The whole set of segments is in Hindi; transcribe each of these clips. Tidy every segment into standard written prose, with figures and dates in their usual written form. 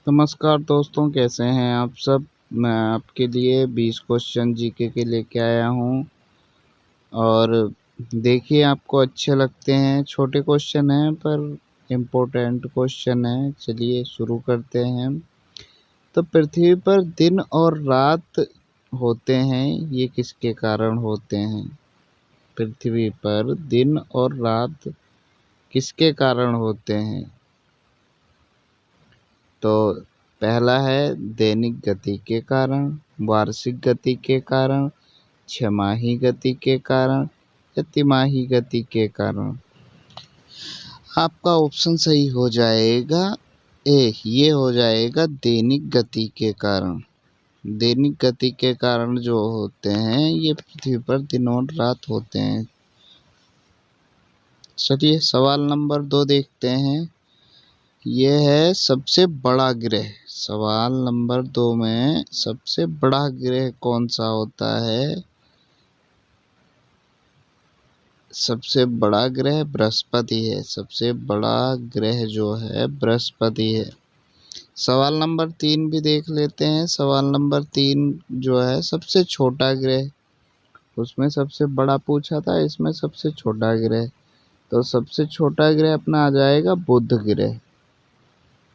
नमस्कार दोस्तों, कैसे हैं आप सब। मैं आपके लिए 20 क्वेश्चन जीके के लेके आया हूं और देखिए आपको अच्छे लगते हैं। छोटे क्वेश्चन हैं पर इम्पोर्टेंट क्वेश्चन हैं। चलिए शुरू करते हैं। तो पृथ्वी पर दिन और रात होते हैं, ये किसके कारण होते हैं? पृथ्वी पर दिन और रात किसके कारण होते हैं? तो पहला है दैनिक गति के कारण, वार्षिक गति के कारण, छमाही गति के कारण या तिमाही गति के कारण। आपका ऑप्शन सही हो जाएगा ए, ये हो जाएगा दैनिक गति के कारण। दैनिक गति के कारण जो होते हैं ये पृथ्वी पर दिन और रात होते हैं। चलिए सवाल नंबर 2 देखते हैं। ये है सबसे बड़ा ग्रह। सवाल नंबर 2 में सबसे बड़ा ग्रह कौन सा होता है? सबसे बड़ा ग्रह बृहस्पति है। सबसे बड़ा ग्रह जो है बृहस्पति है। सवाल नंबर 3 भी देख लेते हैं। सवाल नंबर 3 जो है सबसे छोटा ग्रह, उसमें सबसे बड़ा पूछा था, इसमें सबसे छोटा ग्रह। तो सबसे छोटा ग्रह अपना आ जाएगा बुध ग्रह।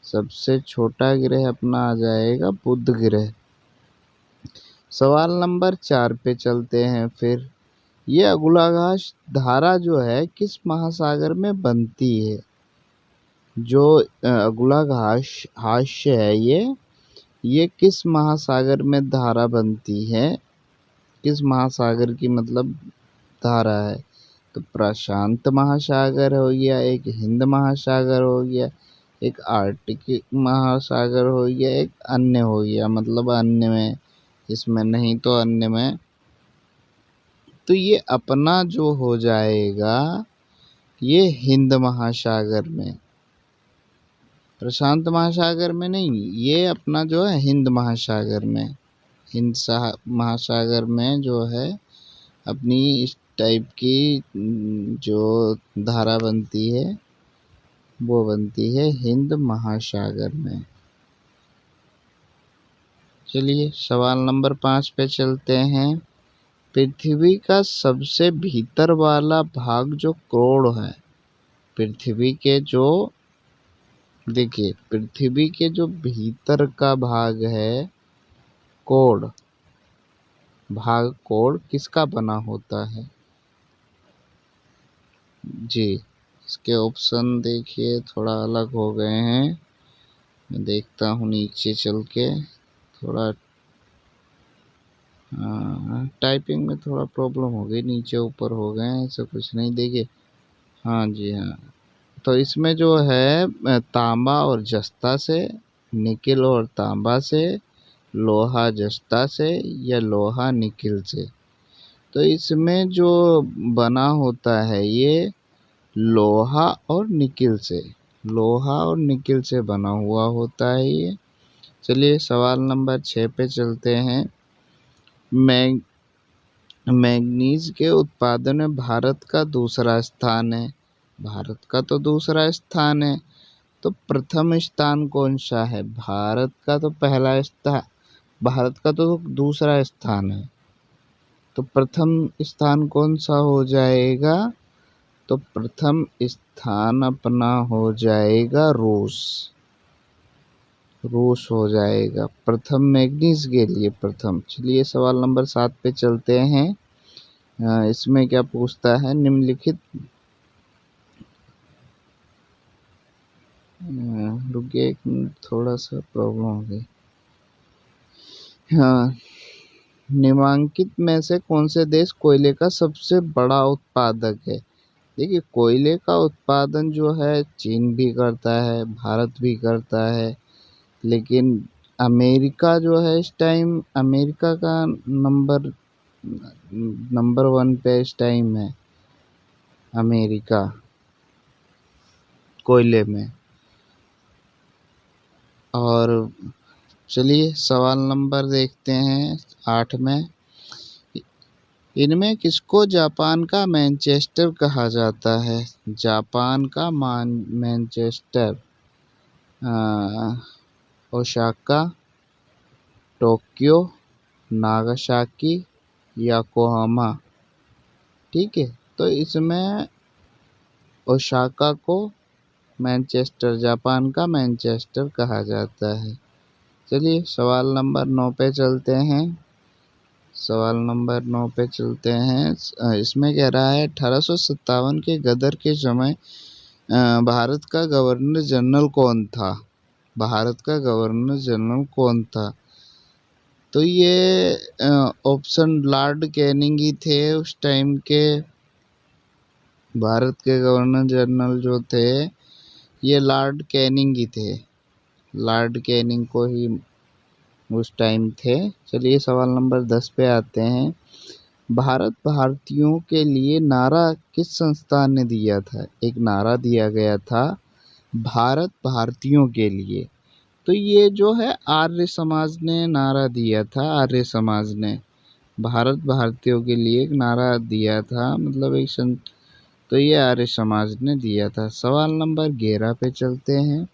सबसे छोटा ग्रह अपना आ जाएगा बुध ग्रह। सवाल नंबर 4 पे चलते हैं फिर। ये अगुलाघास धारा जो है किस महासागर में बनती है? जो अगुलाघास हास्य है ये किस महासागर में धारा बनती है? किस महासागर की मतलब धारा है? तो प्रशांत महासागर हो गया, एक हिंद महासागर हो गया, एक आर्कटिक महासागर हो गया, एक अन्य हो गया। मतलब अन्य में, इसमें नहीं तो अन्य में। तो ये अपना जो हो जाएगा ये हिंद महासागर में, प्रशांत महासागर में नहीं। ये अपना जो है हिंद महासागर में, महासागर में जो है अपनी इस टाइप की जो धारा बनती है वो बनती है हिंद महासागर में। चलिए सवाल नंबर 5 पे चलते हैं। पृथ्वी का सबसे भीतर वाला भाग जो कोण है, पृथ्वी के जो देखिए पृथ्वी के जो भीतर का भाग है कोण, भाग कोण किसका बना होता है? जी, इसके ऑप्शन देखिए थोड़ा अलग हो गए हैं। मैं देखता हूँ नीचे चल के। थोड़ा टाइपिंग में थोड़ा प्रॉब्लम हो गई, नीचे ऊपर हो गए हैं, ऐसा कुछ नहीं। देखिए हाँ जी हाँ, तो इसमें जो है तांबा और जस्ता से, निकिल और तांबा से, लोहा जस्ता से या लोहा निकिल से। तो इसमें जो बना होता है ये लोहा और निकिल से, लोहा और निकिल से बना हुआ होता है ये। चलिए सवाल नंबर 6 पे चलते हैं। मैंगनीज के उत्पादन में भारत का दूसरा स्थान है। भारत का तो दूसरा स्थान है, तो प्रथम स्थान कौन सा है? भारत का तो पहला स्थान, भारत का तो दूसरा स्थान है, तो प्रथम स्थान कौन सा हो जाएगा? तो प्रथम स्थान अपना हो जाएगा रूस। रूस हो जाएगा प्रथम, मैग्नीज के लिए प्रथम। चलिए सवाल नंबर 7 पे चलते हैं। इसमें क्या पूछता है? निम्नलिखित रुकिए एक मिनट, थोड़ा सा प्रॉब्लम हो गई। हाँ, निम्नलिखित में से कौन से देश कोयले का सबसे बड़ा उत्पादक है? देखिए कोयले का उत्पादन जो है चीन भी करता है, भारत भी करता है, लेकिन अमेरिका जो है इस टाइम, अमेरिका का नंबर 1 पे इस टाइम है अमेरिका कोयले में। और चलिए सवाल नंबर देखते हैं 8 में। इनमें किसको जापान का मैनचेस्टर कहा जाता है? जापान का Manchester. Osaka, Tokyo, Nagasaki, Yokohama. ठीक है, तो इसमें ओसाका को मैनचेस्टर, जापान का मैनचेस्टर कहा जाता है। चलिए सवाल नंबर 9 पे चलते हैं। सवाल नंबर 9 पे चलते हैं। इसमें कह रहा है 1857 के गदर के समय भारत का गवर्नर जनरल कौन था? भारत का गवर्नर जनरल कौन था? तो ये ऑप्शन लॉर्ड कैनिंग ही थे उस टाइम के। भारत के गवर्नर जनरल जो थे ये लॉर्ड कैनिंग ही थे। लॉर्ड कैनिंग को ही उस टाइम थे। चलिए सवाल नंबर 10 पे आते हैं। भारत भारतीयों के लिए नारा किस संस्थान ने दिया था? एक नारा दिया गया था भारत भारतीयों के लिए। तो ये जो है आर्य समाज ने नारा दिया था। आर्य समाज ने भारत भारतीयों के लिए एक नारा दिया था, मतलब एक तो ये आर्य समाज ने दिया था। सवाल नंबर 11 पे चलते हैं।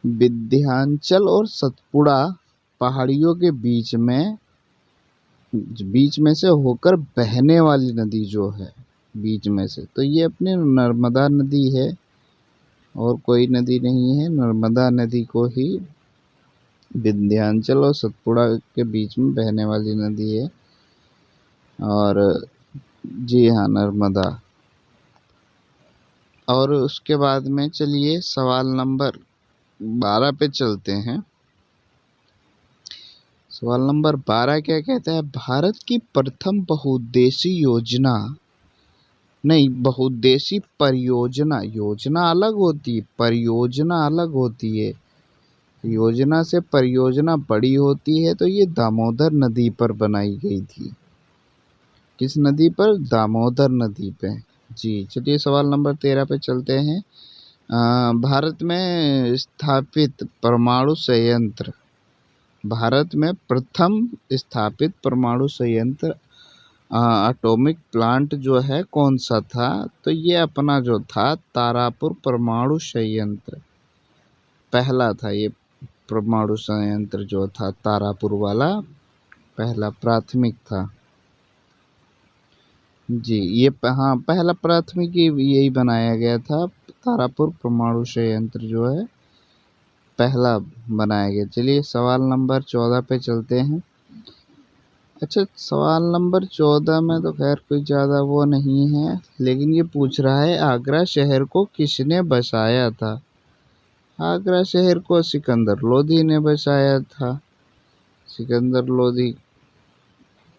विंध्याचल और सतपुड़ा पहाड़ियों के बीच में से होकर बहने वाली नदी जो है, बीच में से, तो ये अपनी नर्मदा नदी है और कोई नदी नहीं है। नर्मदा नदी को ही विंध्याचल और सतपुड़ा के बीच में बहने वाली नदी है। और जी हाँ, नर्मदा। और उसके बाद में चलिए सवाल नंबर 12 पे चलते हैं। सवाल नंबर 12 क्या कहता है? भारत की प्रथम बहुउद्देशीय योजना, नहीं, बहुउद्देशीय परियोजना, योजना अलग होती है, परियोजना अलग होती है। योजना से परियोजना बड़ी होती है। तो ये दामोदर नदी पर बनाई गई थी। किस नदी पर? दामोदर नदी पे। जी चलिए सवाल नंबर 13 पे चलते हैं। भारत में स्थापित परमाणु संयंत्र, भारत में प्रथम स्थापित परमाणु संयंत्र एटॉमिक प्लांट जो है कौन सा था? तो ये अपना जो था तारापुर परमाणु संयंत्र पहला था। ये परमाणु संयंत्र जो था तारापुर वाला पहला प्राथमिक था। जी ये हाँ, पहला प्राथमिक यही बनाया गया था। तारापुर परमाणु संयंत्र जो है पहला बनाया गया। चलिए सवाल नंबर 14 पे चलते हैं। अच्छा, सवाल नंबर 14 में तो खैर कोई ज़्यादा वो नहीं है, लेकिन ये पूछ रहा है आगरा शहर को किसने बसाया था? आगरा शहर को सिकंदर लोधी ने बसाया था। सिकंदर लोधी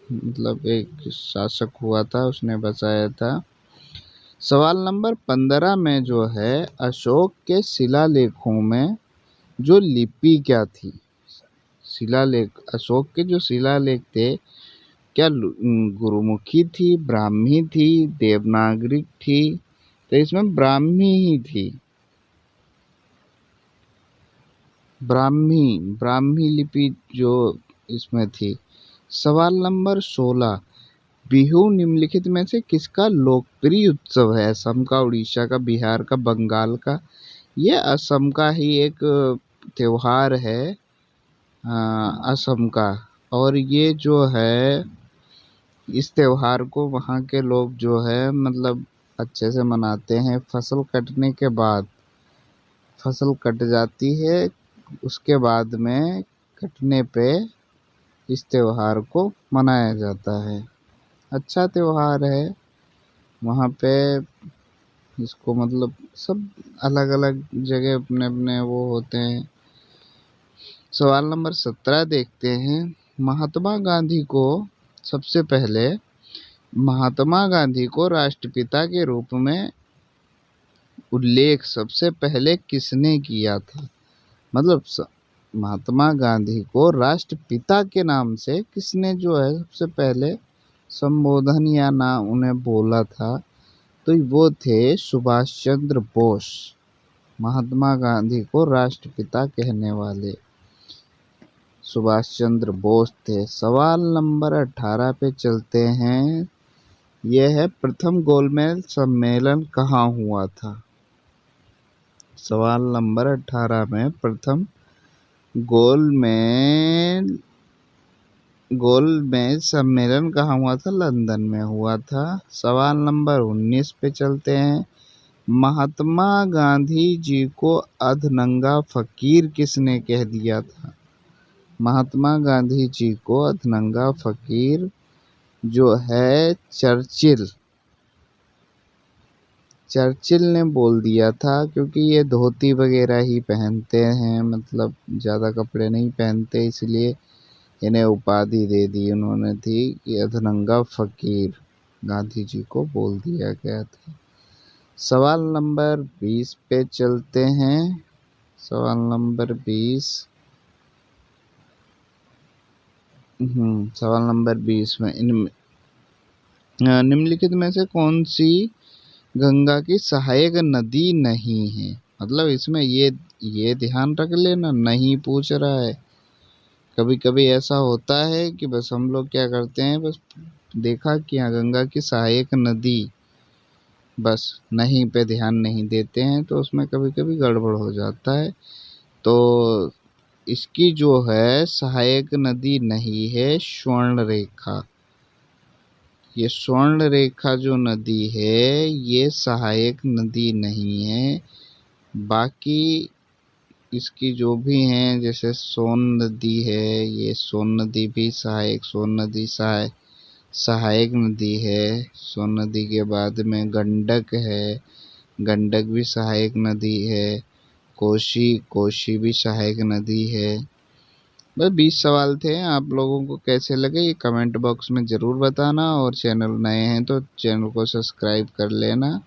मतलब एक शासक हुआ था, उसने बसाया था। सवाल नंबर 15 में जो है अशोक के शिलालेखों में जो लिपि क्या थी? शिलालेख, अशोक के जो शिलालेख थे, क्या गुरुमुखी थी, ब्राह्मी थी, देवनागरी थी? तो इसमें ब्राह्मी ही थी। ब्राह्मी लिपि जो इसमें थी। सवाल नंबर 16, बिहू निम्नलिखित में से किसका लोकप्रिय उत्सव है? असम का, उड़ीसा का, बिहार का, बंगाल का? ये असम का ही एक त्योहार है, असम का। और ये जो है इस त्योहार को वहाँ के लोग जो है मतलब अच्छे से मनाते हैं। फसल कटने के बाद, फसल कट जाती है, उसके बाद में कटने पे इस त्योहार को मनाया जाता है। अच्छा त्योहार है। वहाँ पे इसको मतलब सब अलग अलग जगह अपने अपने वो होते हैं। सवाल नंबर 17 देखते हैं। महात्मा गांधी को सबसे पहले महात्मा गांधी को राष्ट्रपिता के रूप में उल्लेख सबसे पहले किसने किया था? मतलब महात्मा गांधी को राष्ट्रपिता के नाम से किसने जो है सबसे पहले संबोधन या नाम उन्हें बोला था? तो वो थे सुभाष चंद्र बोस। महात्मा गांधी को राष्ट्रपिता कहने वाले सुभाष चंद्र बोस थे। सवाल नंबर 18 पे चलते हैं। यह है प्रथम गोलमेज सम्मेलन कहाँ हुआ था? सवाल नंबर 18 में प्रथम गोलमेज सम्मेलन कहाँ हुआ था? लंदन में हुआ था। सवाल नंबर 19 पे चलते हैं। महात्मा गांधी जी को अधनंगा फकीर किसने कह दिया था? महात्मा गांधी जी को अधनंगा फकीर जो है चर्चिल ने बोल दिया था, क्योंकि ये धोती वगैरह ही पहनते हैं, मतलब ज़्यादा कपड़े नहीं पहनते, इसलिए इन्हें उपाधि दे दी उन्होंने थी कि अधनंगा फकीर गांधी जी को बोल दिया गया था। सवाल नंबर 20 पे चलते हैं। सवाल नंबर 20। सवाल नंबर 20 में निम्नलिखित में से कौन सी गंगा की सहायक नदी नहीं है? मतलब इसमें ये ध्यान रख लेना, नहीं पूछ रहा है। कभी कभी ऐसा होता है कि बस हम लोग क्या करते हैं, बस देखा कि हाँ गंगा की सहायक नदी, बस नहीं पे ध्यान नहीं देते हैं, तो उसमें कभी कभी गड़बड़ हो जाता है। तो इसकी जो है सहायक नदी नहीं है स्वर्ण रेखा। ये स्वर्ण रेखा जो नदी है ये सहायक नदी नहीं है। बाकी इसकी जो भी हैं, जैसे सोन नदी है, ये सोन नदी भी सोन नदी सहायक नदी है। सोन नदी के बाद में गंडक है, गंडक भी सहायक नदी है। कोशी भी सहायक नदी है। बस 20 सवाल थे। आप लोगों को कैसे लगे ये कमेंट बॉक्स में ज़रूर बताना, और चैनल नए हैं तो चैनल को सब्सक्राइब कर लेना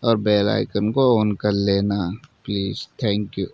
और बेल आइकन को ऑन कर लेना प्लीज़। Thank you.